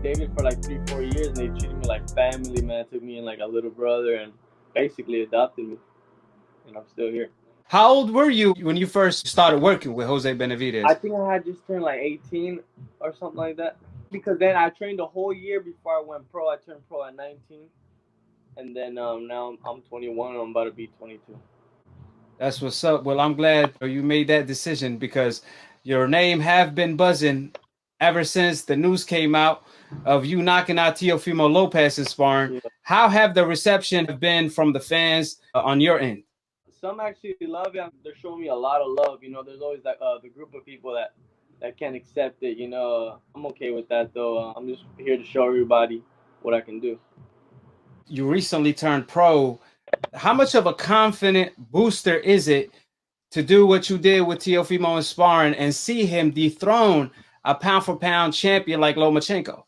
dated for like 3-4 years, and they treated me like family, man. Took me in like a little brother, and basically adopted me, and I'm still here. How old were you when you first started working with Jose I Benavidez? think I had just turned like 18 or something like that. Because then I trained a whole year before I went pro. I turned pro at 19, and then now I'm 21. I'm about to be 22. That's what's up. Well, I'm glad you made that decision because your name have been buzzing ever since the news came out of you knocking out Teofimo Lopez in sparring. Yeah. How have the reception been from the fans on your end? Some actually love it. They're showing me a lot of love. There's always like the group of people that can't accept it. I'm okay with that though. I'm just here to show everybody what I can do. You recently turned pro. How much of a confident booster is it to do what you did with Teofimo in sparring and see him dethrone a pound for pound champion like Lomachenko?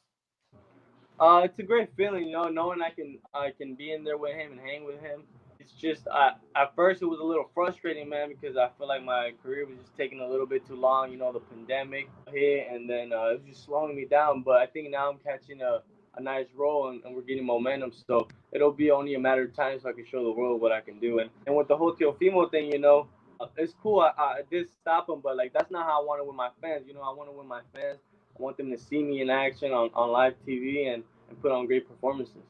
It's a great feeling, knowing I can be in there with him and hang with him. It's just at first it was a little frustrating, man, because I feel like my career was just taking a little bit too long. The pandemic hit, and then it was just slowing me down. But I think now I'm catching a nice roll, and we're getting momentum. So it'll be only a matter of time so I can show the world what I can do. And with the whole Teofimo thing, it's cool. I did stop him, but like that's not how I want to win my fans. I want to win my fans. I want them to see me in action on live TV and put on great performances.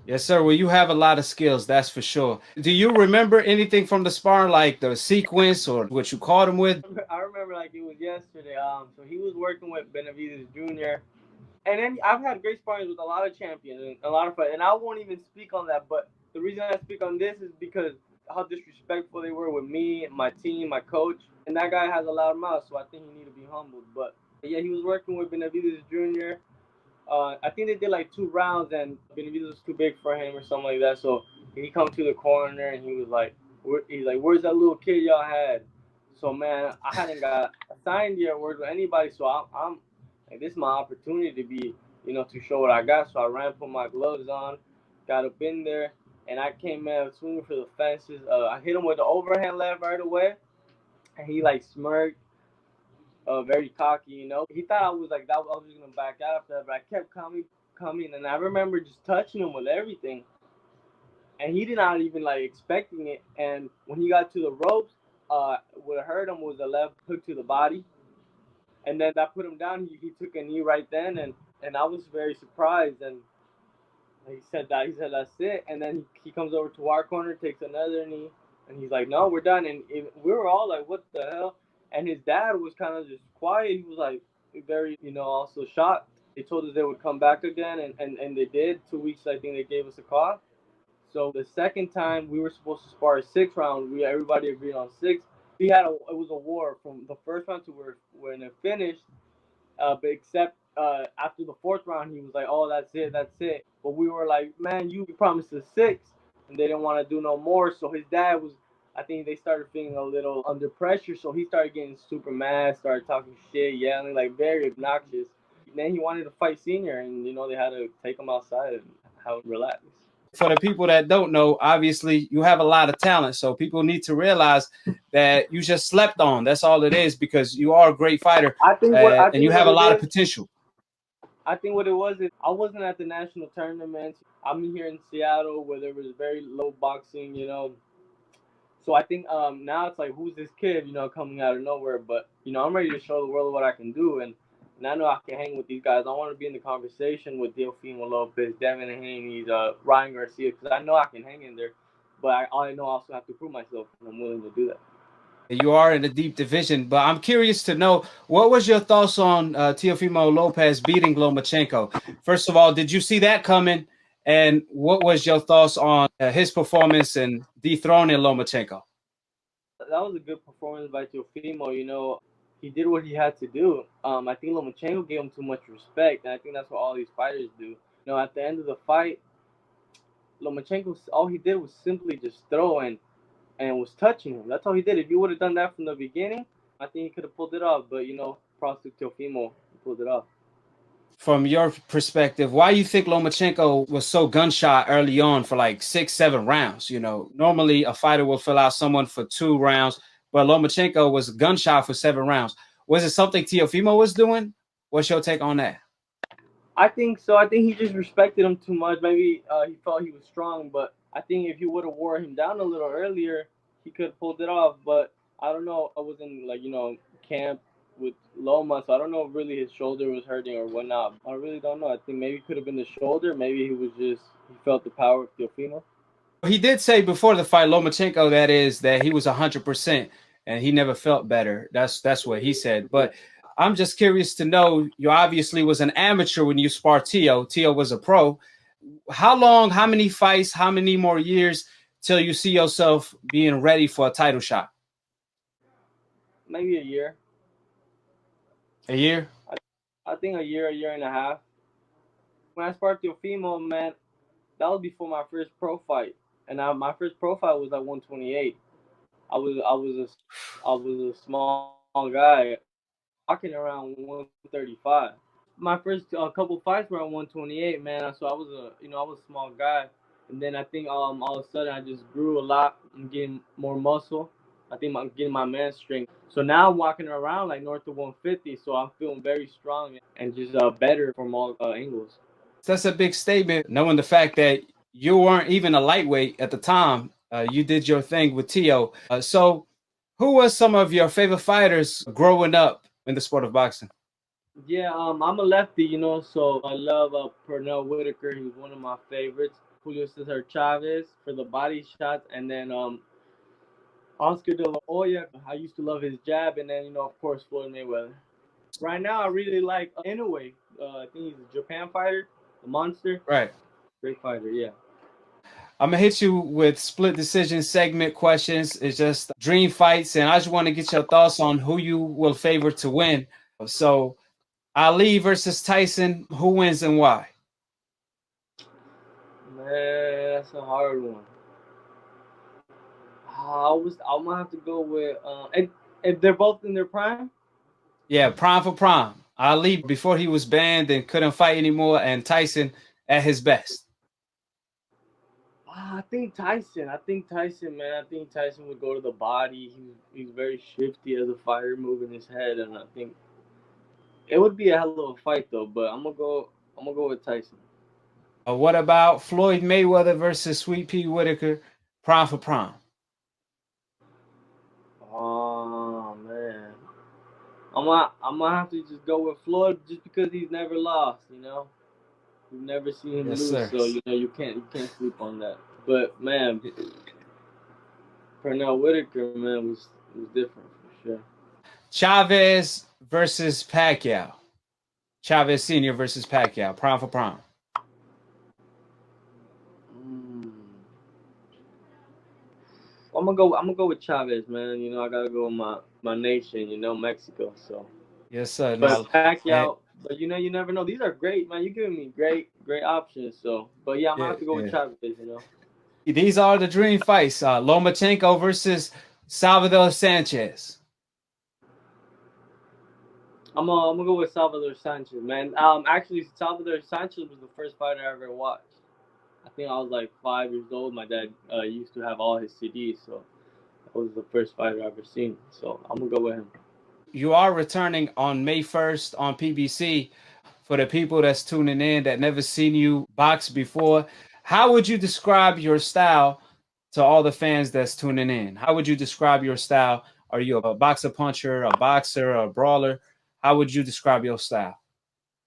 Yes, sir. Well, you have a lot of skills, that's for sure. Do you remember anything from the sparring, like the sequence or what you caught him with? I remember like it was yesterday. So he was working with Benavidez Jr. And then I've had great sparring with a lot of champions and a lot of fights, and I won't even speak on that. But the reason I speak on this is because how disrespectful they were with me, my team, my coach, and that guy has a loud mouth, so I think he need to be humbled. But yeah, he was working with Benavidez Jr. I think they did like 2 rounds, and Benavidez was too big for him or something like that. So he come to the corner and he was like, "Where's that little kid y'all had?" So man, I hadn't got signed yet, words with anybody. So I'm like, this is my opportunity to be, to show what I got. So I ran, put my gloves on, got up in there, and I came in swinging for the fences. I hit him with the overhand left right away, and he like smirked, very cocky. He thought I was like that. I was just gonna back out after that, but I kept coming, and I remember just touching him with everything, and he did not even like expecting it. And when he got to the ropes, what hurt him was a left hook to the body, and then that put him down. He took a knee right then, and I was very surprised. And he said that's it, and then he comes over to our corner, takes another knee, and he's like, no, we're done. And we were all like, what the hell? And his dad was kind of just quiet. He was like very, also shocked. They told us they would come back again, and they did. 2 weeks, I think they gave us a call. So the second time we were supposed to spar 6 rounds, everybody agreed on 6. It was a war from the first round to where when it finished. But except after the 4th round, he was like, "Oh, that's it, that's it." But we were like, "Man, you promised us 6," and they didn't want to do no more. So his dad was, I think they started feeling a little under pressure. So he started getting super mad, started talking shit, yelling, like very obnoxious. And then he wanted to fight Senior, and they had to take him outside and have him relax. For the people that don't know, obviously you have a lot of talent. So people need to realize that you just slept on. That's all it is, because you are a great fighter and you have a lot of potential. I think what it was is I wasn't at the national tournaments. I'm here in Seattle where there was very low boxing. So I think now it's like, who's this kid, coming out of nowhere? But I'm ready to show the world what I can do, and I know I can hang with these guys. I want to be in the conversation with Teofimo Lopez, Devin Haney's, Ryan Garcia, because I know I can hang in there. But I know I also have to prove myself, and I'm willing to do that. You are in a deep division, but I'm curious to know, what was your thoughts on Teofimo Lopez beating Lomachenko? First of all, did you see that coming? And what was your thoughts on his performance in dethroning Lomachenko? That was a good performance by Teofimo. He did what he had to do. I think Lomachenko gave him too much respect, and I think that's what all these fighters do. At the end of the fight, Lomachenko, all he did was simply just throw and was touching him. That's all he did. If he would have done that from the beginning, I think he could have pulled it off. But props to Teofimo, he pulled it off. From your perspective, why you think Lomachenko was so gunshot early on for like 6-7 rounds? Normally a fighter will fill out someone for 2 rounds, but Lomachenko was gunshot for 7 rounds. Was it something Teofimo was doing? What's your take on that? I think so. I think he just respected him too much. Maybe he felt he was strong, but I think if he would have wore him down a little earlier, he could have pulled it off. But I don't know. I was in like camp with Loma, so I don't know if really his shoulder was hurting or whatnot. I really don't know. I think maybe it could have been the shoulder. Maybe he felt the power of Teofimo. He did say before the fight, Lomachenko, that is, that he was 100% and he never felt better. That's what he said. But I'm just curious to know, you obviously was an amateur when you sparred Tio. Tio was a pro. How long, how many fights, how many more years till you see yourself being ready for a title shot? Maybe a year. A year? I think a year and a half. When I sparred Teofimo, man, that was before my first pro fight, and my first pro fight was at 128. I was a small guy. I was walking around 135. My first couple fights were at 128, man. So I was a small guy, and then I think all of a sudden I just grew a lot. I'm getting more muscle. I think I'm getting my man strength. So now I'm walking around like north of 150. So I'm feeling very strong and just better from all angles. That's a big statement, knowing the fact that you weren't even a lightweight at the time. You did your thing with Tio. So, who was some of your favorite fighters growing up in the sport of boxing? Yeah, I'm a lefty, so I love Pernell Whitaker. He was one of my favorites. Julio Cesar Chavez for the body shots, and then Oscar De La Hoya. I used to love his jab, and then of course Floyd Mayweather. Right now, I really like Inoue. I think he's a Japan fighter, the monster. Right. Great fighter, yeah. I'm gonna hit you with split decision segment questions. It's just dream fights, and I just want to get your thoughts on who you will favor to win. So, Ali versus Tyson, who wins and why? Man, that's a hard one. I'm gonna have to go with if they're both in their prime. Yeah, prime for prime. Ali before he was banned and couldn't fight anymore, and Tyson at his best. I think Tyson. I think Tyson, man. I think Tyson would go to the body. He's very shifty as a fighter, moving his head, and I think it would be a hell of a fight though. But I'm gonna go with Tyson. What about Floyd Mayweather versus Sweet Pea Whitaker, prime for prime? Oh man, I'm gonna have to just go with Floyd just because he's never lost. We've never seen him Yes, lose, sir. so you can't sleep on that. But man, Pernell Whitaker, man, was different for sure. Chavez versus Pacquiao. Chavez Senior versus Pacquiao, prime for prime. Mm. I'm gonna go with Chavez, man. I gotta go with my nation. Mexico. So, Yes, sir. but Now, and, Pacquiao. But you never know. These are great, man. You're giving me great options. So, but yeah, I'm gonna yeah, have to go with yeah. Chavez. These are the dream fights. Lomachenko versus Salvador Sanchez. I'm gonna go with Salvador Sanchez, man. Actually, Salvador Sanchez was the first fighter I ever watched. I think I was like 5 years old. My dad used to have all his CDs, so that was the first fighter I ever seen. So I'm gonna go with him. You are returning on May 1st on PBC. For the people that's tuning in that never seen you box before, how would you describe your style to all the fans that's tuning in? How would you describe your style? Are you a boxer puncher, a boxer, a brawler? How would you describe your style?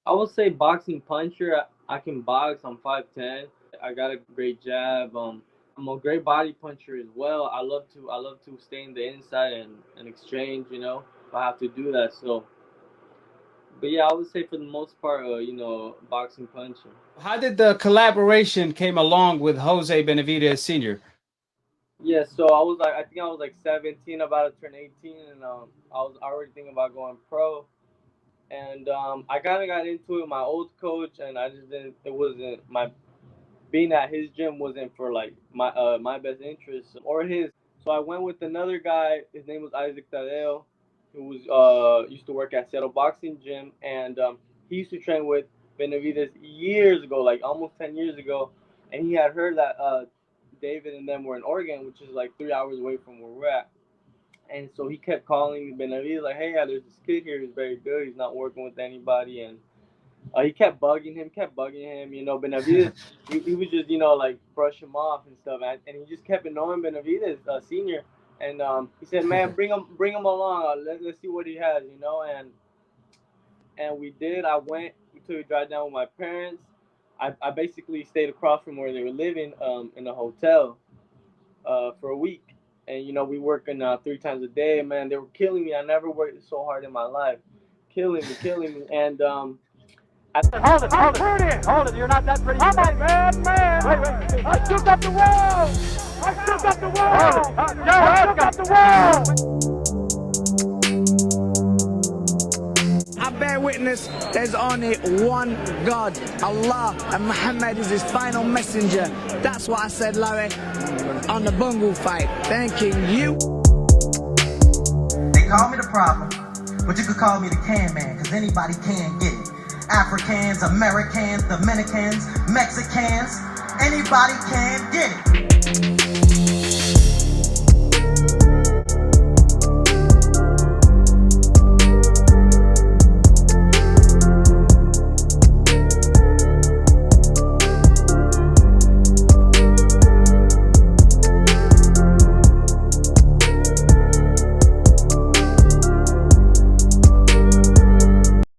I would say boxing puncher. I can box. I'm 5'10". I got a great jab. I'm a great body puncher as well. I love to stay in the inside and exchange. If I have to do that. So, but yeah, I would say for the most part, boxing punching. How did the collaboration came along with Jose Benavidez Sr.? Yeah, so I think I was like 17, about to turn 18, and I was already thinking about going pro. And I kind of got into it with my old coach, and I just didn't. It wasn't my being at his gym wasn't for like my best interest or his. So I went with another guy. His name was Isaac Tadeo, who was used to work at Seattle Boxing Gym, and he used to train with Benavides years ago, like almost 10 years ago, and he had heard that David and them were in Oregon, which is like 3 hours away from where we're at. And so he kept calling Benavides like, "Hey, there's this kid here who's very good. He's not working with anybody, and He kept bugging him. You know, Benavides, he was just, you know, like brush him off and stuff, and he just kept annoying Benavides, senior. And he said, "Man, bring him along. Let's see what he has," you know. And we did. I went. We took a drive down with my parents. I basically stayed across from where they were living, in a hotel, for a week. And you know, we working 3 times a day. Man, they were killing me. I never worked so hard in my life, killing me. And Hold it, you're not that pretty. I'm a bad man. Wait. I still got the world. I still got the world. I bear witness, there's only one God, Allah, and Muhammad is his final messenger. That's what I said, Larry, on the bungle fight. Thanking you. They call me the problem, but you could call me the can man, cause anybody can get it. Africans, Americans, Dominicans, Mexicans, anybody can get it.